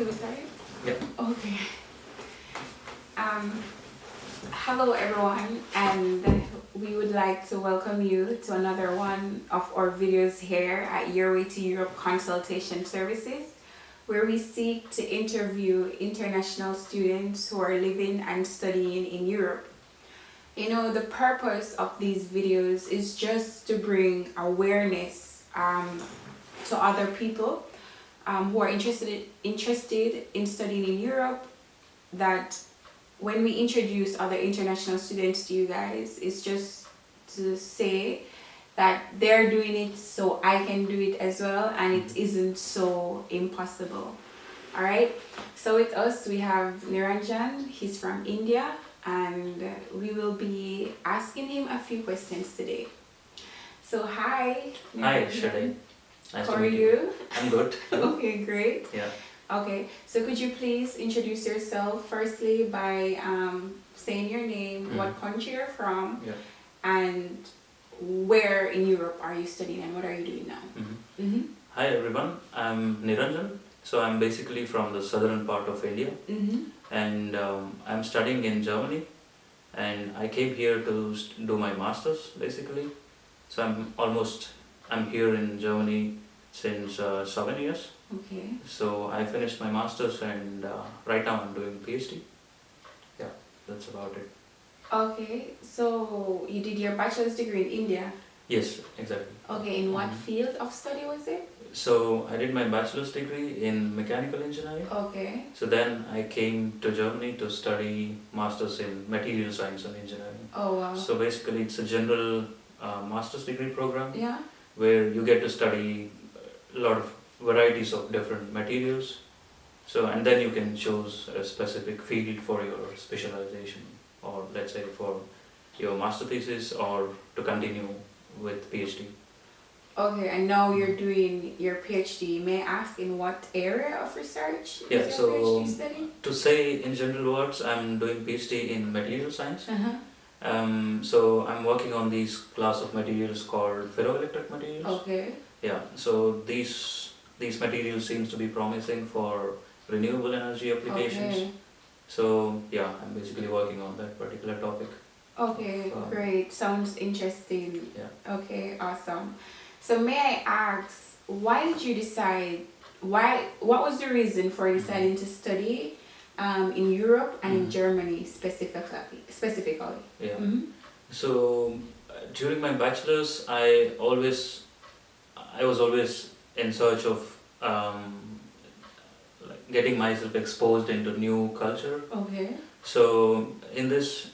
to start? Yeah. Okay. Um, Hello everyone, and we would like to welcome you to another one of our videos here at Your Way to Europe Consultation Services, where we seek to interview international students who are living and studying in Europe. You know, the purpose of these videos is just to bring awareness to other people who are interested in studying in Europe, that when we introduce other international students to you guys, it's just to say that they're doing it so I can do it as well, and it isn't so impossible. All right, so with us we have Niranjan. He's from India, and we will be asking him a few questions today. So hi Niranjan. Hi, Shade. Nice How to are meet you? I'm good. Okay, great. Yeah. Okay, so could you please introduce yourself firstly by saying your name, what country you're from, Yeah. and where in Europe are you studying and what are you doing now? Hi everyone. I'm Niranjan. So I'm basically from the southern part of India, and I'm studying in Germany. And I came here to do my masters basically. So I'm here in Germany since 7 years. Okay. So I finished my masters, and right now I'm doing Ph.D. Yeah, that's about it. Okay, so you did your bachelor's degree in India. Yes, exactly. Okay, in what field of study was it? So I did my bachelor's degree in mechanical engineering. Okay. So then I came to Germany to study masters in material science and engineering. Oh wow. So basically it's a general master's degree program, Yeah. where you get to study a lot of varieties of different materials. So, and then you can choose a specific field for your specialization, or let's say for your master thesis, or to continue with PhD. Okay, and now you're doing your PhD. May I ask in what area of research Yeah, is your so PhD study? to say in general words, I'm doing PhD in material science. Uh-huh. So I'm working on these class of materials called ferroelectric materials. Okay. Yeah, so these materials seems to be promising for renewable energy applications. Okay. So yeah, I'm basically working on that particular topic. Okay, great. Sounds interesting. Yeah. Okay, awesome. So may I ask, why did you decide, what was the reason for deciding to study in Europe and in Germany specifically? Yeah. So during my bachelor's, I was always in search of like getting myself exposed into new culture. Okay. So in this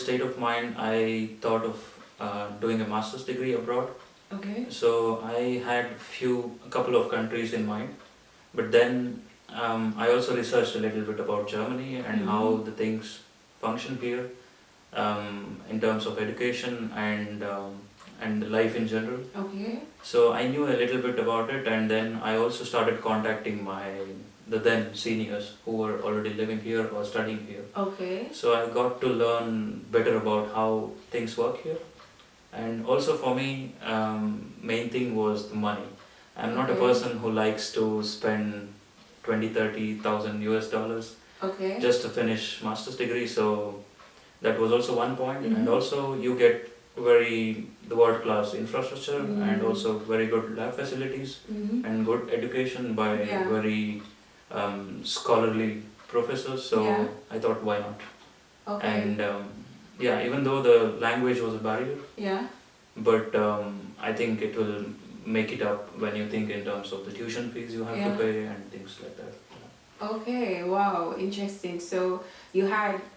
state of mind, I thought of doing a master's degree abroad. Okay. So I had a couple of countries in mind, but then I also researched a little bit about Germany and how the things function here, in terms of education and life in general. Okay. So I knew a little bit about it, and then I also started contacting the then seniors who were already living here or studying here. Okay. So I got to learn better about how things work here. And also for me, main thing was the money. I'm not a person who likes to spend 20,000-30,000 US dollars just to finish master's degree. So that was also one point. And also you get the world class infrastructure and also very good lab facilities and good education by very scholarly professors. So I thought, why not? Okay. And yeah, even though the language was a barrier, but I think it will make it up when you think in terms of the tuition fees you have to pay and things like that. Okay, wow, interesting. So you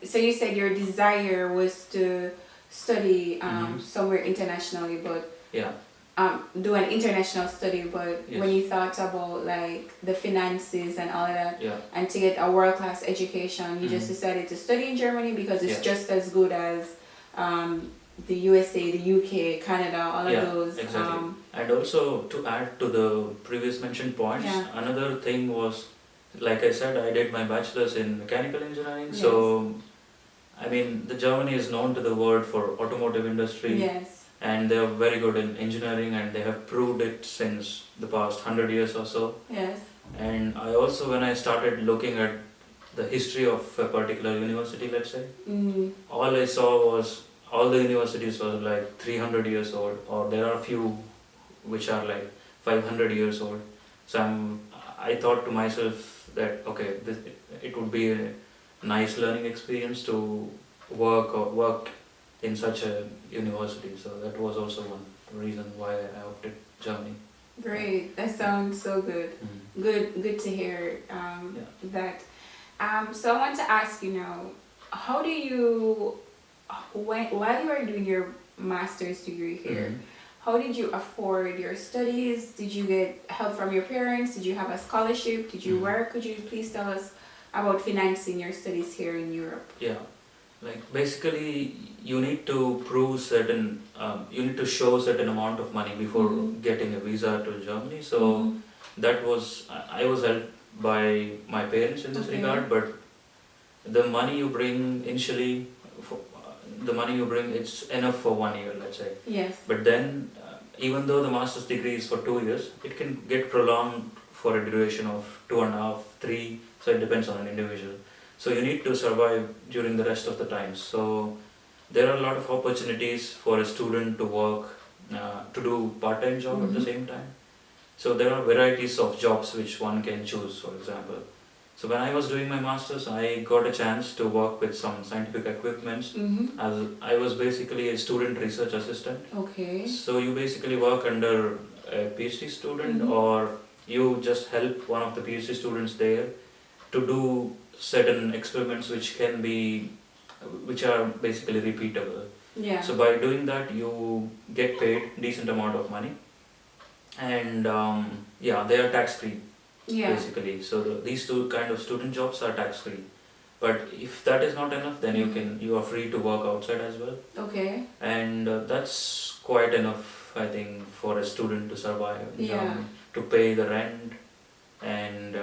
said your desire was to study somewhere internationally, but do an international study, but when you thought about like the finances and all of that, and to get a world-class education, you just decided to study in Germany because it's just as good as the USA, the UK, Canada, all of those. Exactly. And also to add to the previous mentioned points, another thing was, like I said, I did my bachelor's in mechanical engineering. Yes. So I mean, the Germany is known to the world for automotive industry. Yes. And they are very good in engineering, and they have proved it since the past 100 years or so. Yes. And I also, when I started looking at the history of a particular university, let's say, all I saw was all the universities were like 300 years old, or there are a few which are like 500 years old. So I thought to myself that okay, it would be a nice learning experience to work in such a university. So that was also one reason why I opted Germany. Great. That sounds so good. Good to hear that. So I want to ask you now, how do you, while you are doing your master's degree here, how did you afford your studies? Did you get help from your parents? Did you have a scholarship? Did you work? Could you please tell us about financing your studies here in Europe? Yeah, like basically you need to prove certain, you need to show certain amount of money before getting a visa to Germany. So that was, I was helped by my parents in this regard, but the money you bring initially, the money you bring, it's enough for 1 year, let's say. Yes. But then, even though the master's degree is for 2 years, it can get prolonged for a duration of 2.5, 3, so it depends on an individual. So you need to survive during the rest of the time. So there are a lot of opportunities for a student to work, to do part-time job at the same time. So there are varieties of jobs which one can choose, for example. So when I was doing my master's, I got a chance to work with some scientific equipments. As I was basically a student research assistant. Okay. So you basically work under a PhD student, or you just help one of the PhD students there to do certain experiments which are basically repeatable. Yeah. So by doing that, you get paid decent amount of money, and they are tax free. Yeah. Basically, so these two kind of student jobs are tax free. But if that is not enough, then you are free to work outside as well. Okay. And that's quite enough, I think, for a student to survive. Yeah. To pay the rent and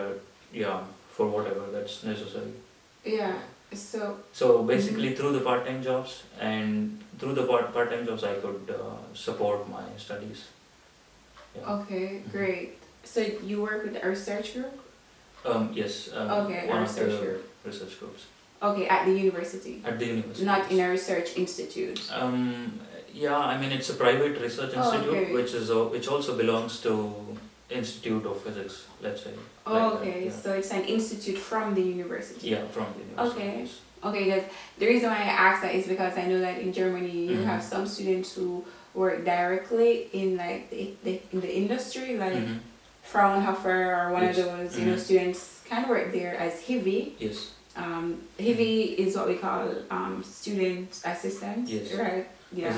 for whatever that's necessary. Yeah. So basically, through the part-time jobs and through the part-time jobs, I could support my studies. Yeah. Okay, great. So you work with a research group? Yes. Okay, one a of the research group. research groups. Okay, at the university? At the university. Not in a research institute? Yeah, I mean it's a private research institute, okay. which also belongs to Institute of Physics, let's say. Okay, so it's an institute from the university? Yeah, from the university. Okay. Yes. Okay, because the reason why I asked that is because I know that in Germany you have some students who work directly in like in the industry, like Fraunhofer or one of those, students can work there as Hiwi. Yes. Hiwi is what we call student assistant, yes. right? Yeah.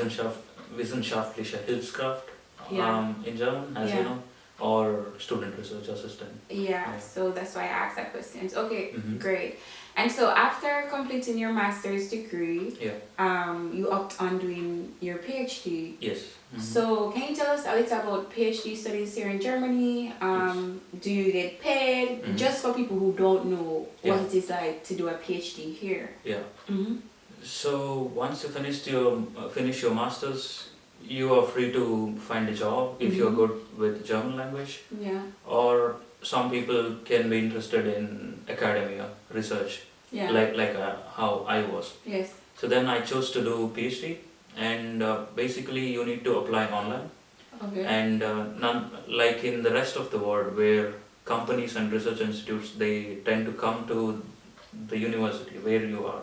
Wissenschaftliche Hilfskraft in German, as yeah. you know, or student research assistant. Yeah, so that's why I asked that question. Okay, great. And so after completing your master's degree, you opt on doing your PhD. Yes. So can you tell us a little about PhD studies here in Germany? Do you get paid? Just for people who don't know what it is like to do a PhD here. Yeah. So once you finish your masters, you are free to find a job if you're good with German language. Yeah. Or some people can be interested in academia, research. Yeah. Like how I was. Yes. So then I chose to do PhD, and basically you need to apply online. Okay. And none, like in the rest of the world where companies and research institutes, they tend to come to the university where you are.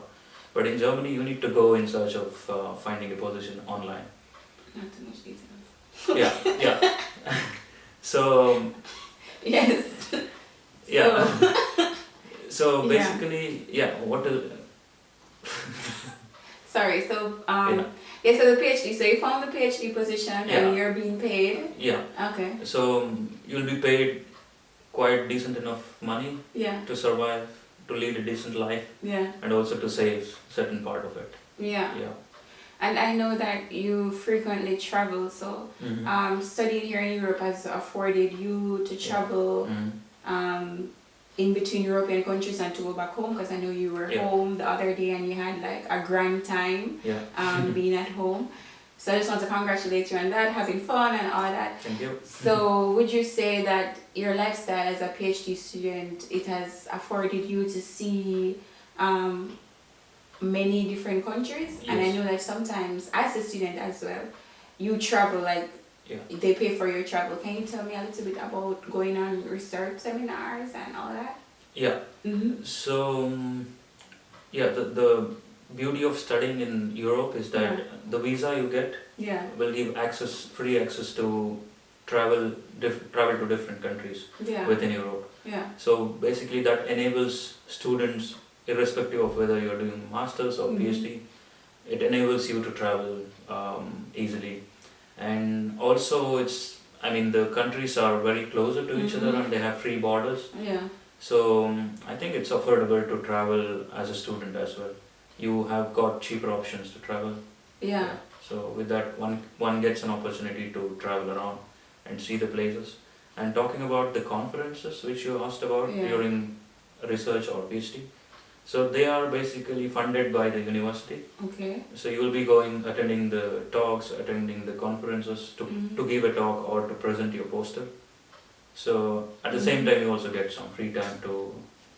But in Germany you need to go in search of finding a position online. Not too much details. Yeah. So yes. Yeah. So basically, what is... Sorry, so so the PhD, so you found the PhD position and you're being paid? Yeah. Okay. So you'll be paid quite decent enough money to survive, to lead a decent life, and also to save certain part of it. Yeah. And I know that you frequently travel, so studying here in Europe has afforded you to travel in between European countries and to go back home, because I know you were home the other day and you had like a grand time being at home. So I just want to congratulate you on that, having fun and all that. Thank you. So would you say that your lifestyle as a PhD student, it has afforded you to see many different countries? Yes. And I know that sometimes as a student as well, you travel, like Yeah. they pay for your travel. Can you tell me a little bit about going on research seminars and all that? Yeah. So, yeah, the beauty of studying in Europe is that the visa you get Yeah. will give free access to travel to different countries Yeah. within Europe. Yeah. So basically that enables students, irrespective of whether you're doing masters or PhD, it enables you to travel easily. And also the countries are very closer to each other and they have free borders. Yeah. So I think it's affordable to travel as a student as well. You have got cheaper options to travel. Yeah. So with that, one gets an opportunity to travel around and see the places. And talking about the conferences which you asked about during research or PhD, so they are basically funded by the university. Okay. So you will be attending the talks, attending the conferences to give a talk or to present your poster. So at the same time you also get some free time to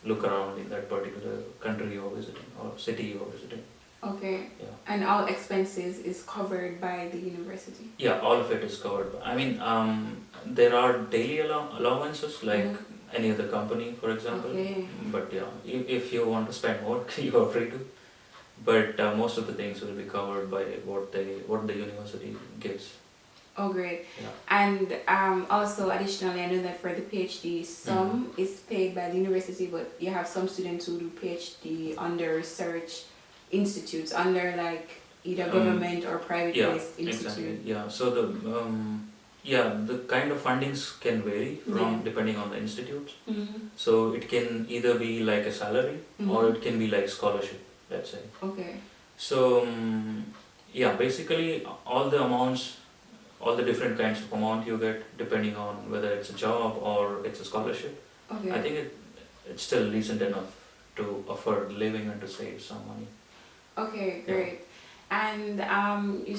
look around in that particular country you're visiting or city you're visiting. Okay. Yeah. And all expenses is covered by the university? Yeah, all of it is covered. There are daily allowances like any other company, for example. Okay. But yeah, if you want to spend more, you are free to. But most of the things will be covered by what the university gives. Oh, great. Yeah. And also additionally, I know that for the PhD, some is paid by the university, but you have some students who do PhD under research institutes, under like either government or private-based institute. Exactly. Yeah. So the kind of fundings can vary from depending on the institute. So it can either be like a salary or it can be like scholarship, let's say. Okay. So basically all the different kinds of amount you get depending on whether it's a job or it's a scholarship. Okay. I think it's still decent enough to afford living and to save some money. Okay, great. And do you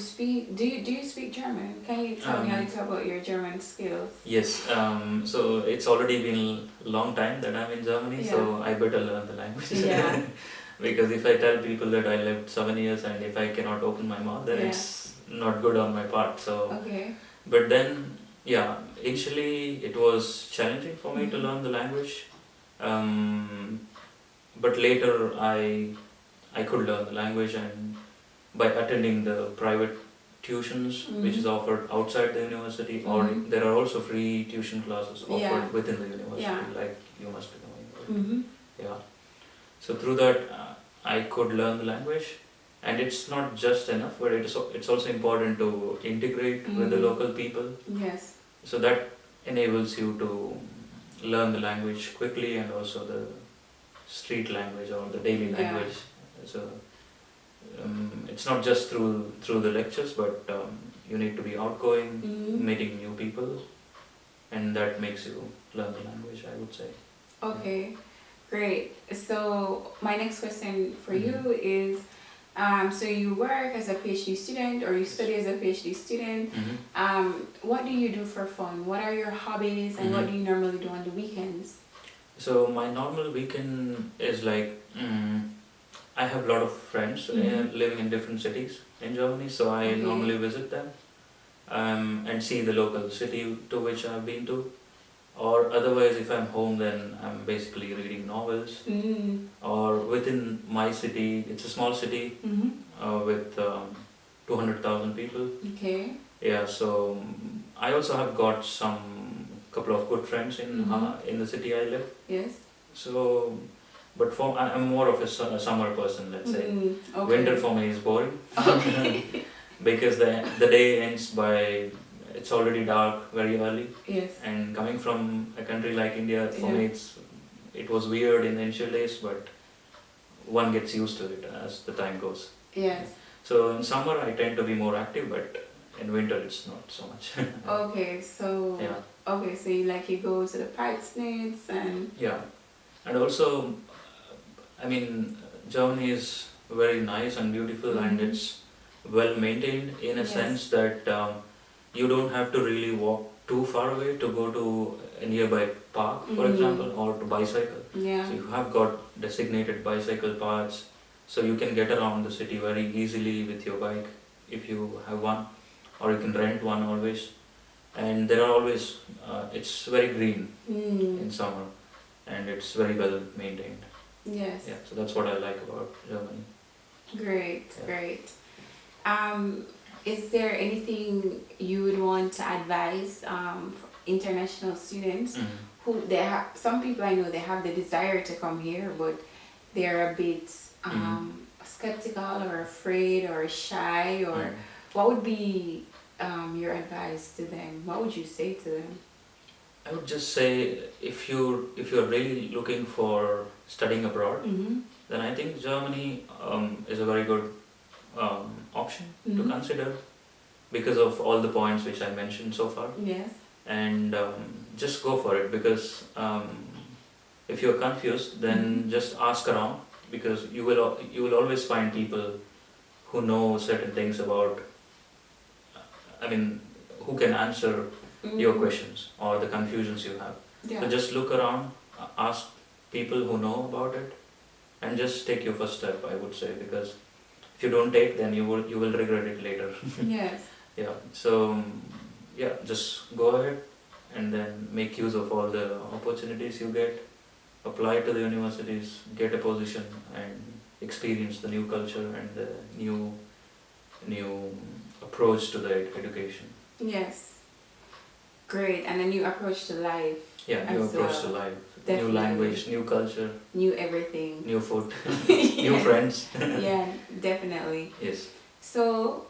speak German? Can you tell me a little about your German skills? Yes. So it's already been a long time that I'm in Germany, so I better learn the language. Yeah. Because if I tell people that I lived 7 years and if I cannot open my mouth, then it's not good on my part. So. Okay. But then, initially it was challenging for me to learn the language. But later I could learn the language, and by attending the private tuitions which is offered outside the university, or there are also free tuition classes offered within the university, like you must be knowing. Yeah. So through that I could learn the language, and it's not just enough, but it's also important to integrate with the local people. Yes. So that enables you to learn the language quickly, and also the street language or the daily language. So it's not just through the lectures, but you need to be outgoing, meeting new people, and that makes you learn the language, I would say. Okay, great. So my next question for you is, so you work as a PhD student, or you study as a PhD student. What do you do for fun? What are your hobbies, and what do you normally do on the weekends? So my normal weekend is like, I have a lot of friends living in different cities in Germany, so I normally visit them and see the local city to which I've been to. Or otherwise, if I'm home, then I'm basically reading novels. Or within my city, it's a small city with 200,000 people. Okay. Yeah, so I also have got couple of good friends in the city I live. Yes. So, but I'm more of a summer person, let's say. Okay. Winter for me is boring. Okay. Because the day ends by, it's already dark very early. Yes. And coming from a country like India, for me it was weird in the initial days, but one gets used to it as the time goes. Yes. So in summer I tend to be more active, but in winter it's not so much. Okay, so so you go to the parks and and also, Germany is very nice and beautiful, and it's well maintained in a Yes. sense that you don't have to really walk too far away to go to a nearby park, for example, or to bicycle. Yeah. So you have got designated bicycle paths, so you can get around the city very easily with your bike if you have one, or you can rent one always. And there are always, it's very green in summer, and it's very well maintained. Yes. Yeah, so that's what I like about Germany. Great, Yeah. great. Is there anything you would want to advise international students who they have? Some people I know they have the desire to come here, but they're a bit skeptical or afraid or shy. Or what would be your advice to them? What would you say to them? I would just say if you're really looking for studying abroad, then I think Germany is a very good option to consider because of all the points which I mentioned so far. Yes. And just go for it, because if you're confused, then just ask around, because you will always find people who know certain things about, I mean, who can answer your questions or the confusions you have. Yeah. So just look around, ask people who know about it, and just take your first step, I would say, because if you don't take, then you will regret it later. Yes. Yeah. So yeah, just go ahead and then make use of all the opportunities you get. Apply to the universities, get a position, and experience the new culture and the new approach to the education. Yes. Great. And a new approach to life. Yeah, new as approach well. to life, Definitely. new language, new culture, New everything. new food, new friends. Yeah, definitely. Yes. So,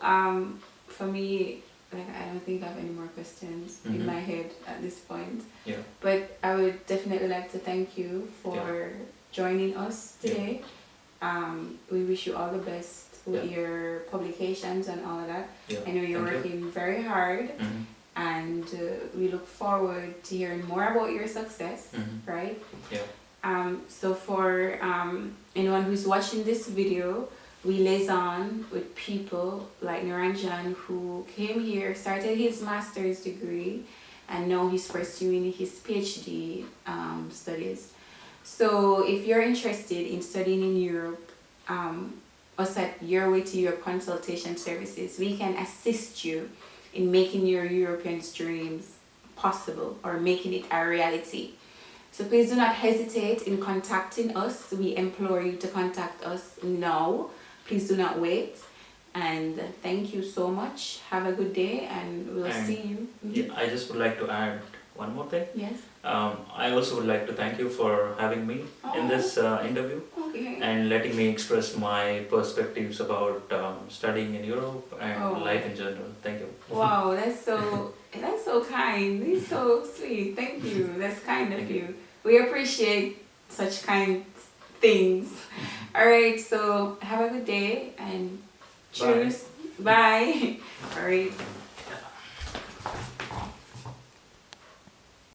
for me, like, I don't think I have any more questions in my head at this point. Yeah. But I would definitely like to thank you for joining us today. We wish you all the best with your publications and all of that. Yeah. I know you're working very hard, and we look forward to hearing more about your success, right? Yeah. So for anyone who's watching this video, we liaison with people like Niranjan, who came here, started his master's degree, and now he's pursuing his PhD studies. So if you're interested in studying in Europe, us at Your Way to Europe Consultation Services, we can assist you in making your European dreams possible or making it a reality. So please do not hesitate in contacting us. We implore you to contact us now. Please do not wait. And thank you so much. Have a good day, and we'll see you. Yeah, I just would like to add one more thing. Yes. I also would like to thank you for having me in this interview and letting me express my perspectives about studying in Europe and life in general. Thank you. Wow, that's so kind. It's so sweet. Thank you. That's kind of you. We appreciate such kind things. All right, so have a good day and cheers. Bye. All right.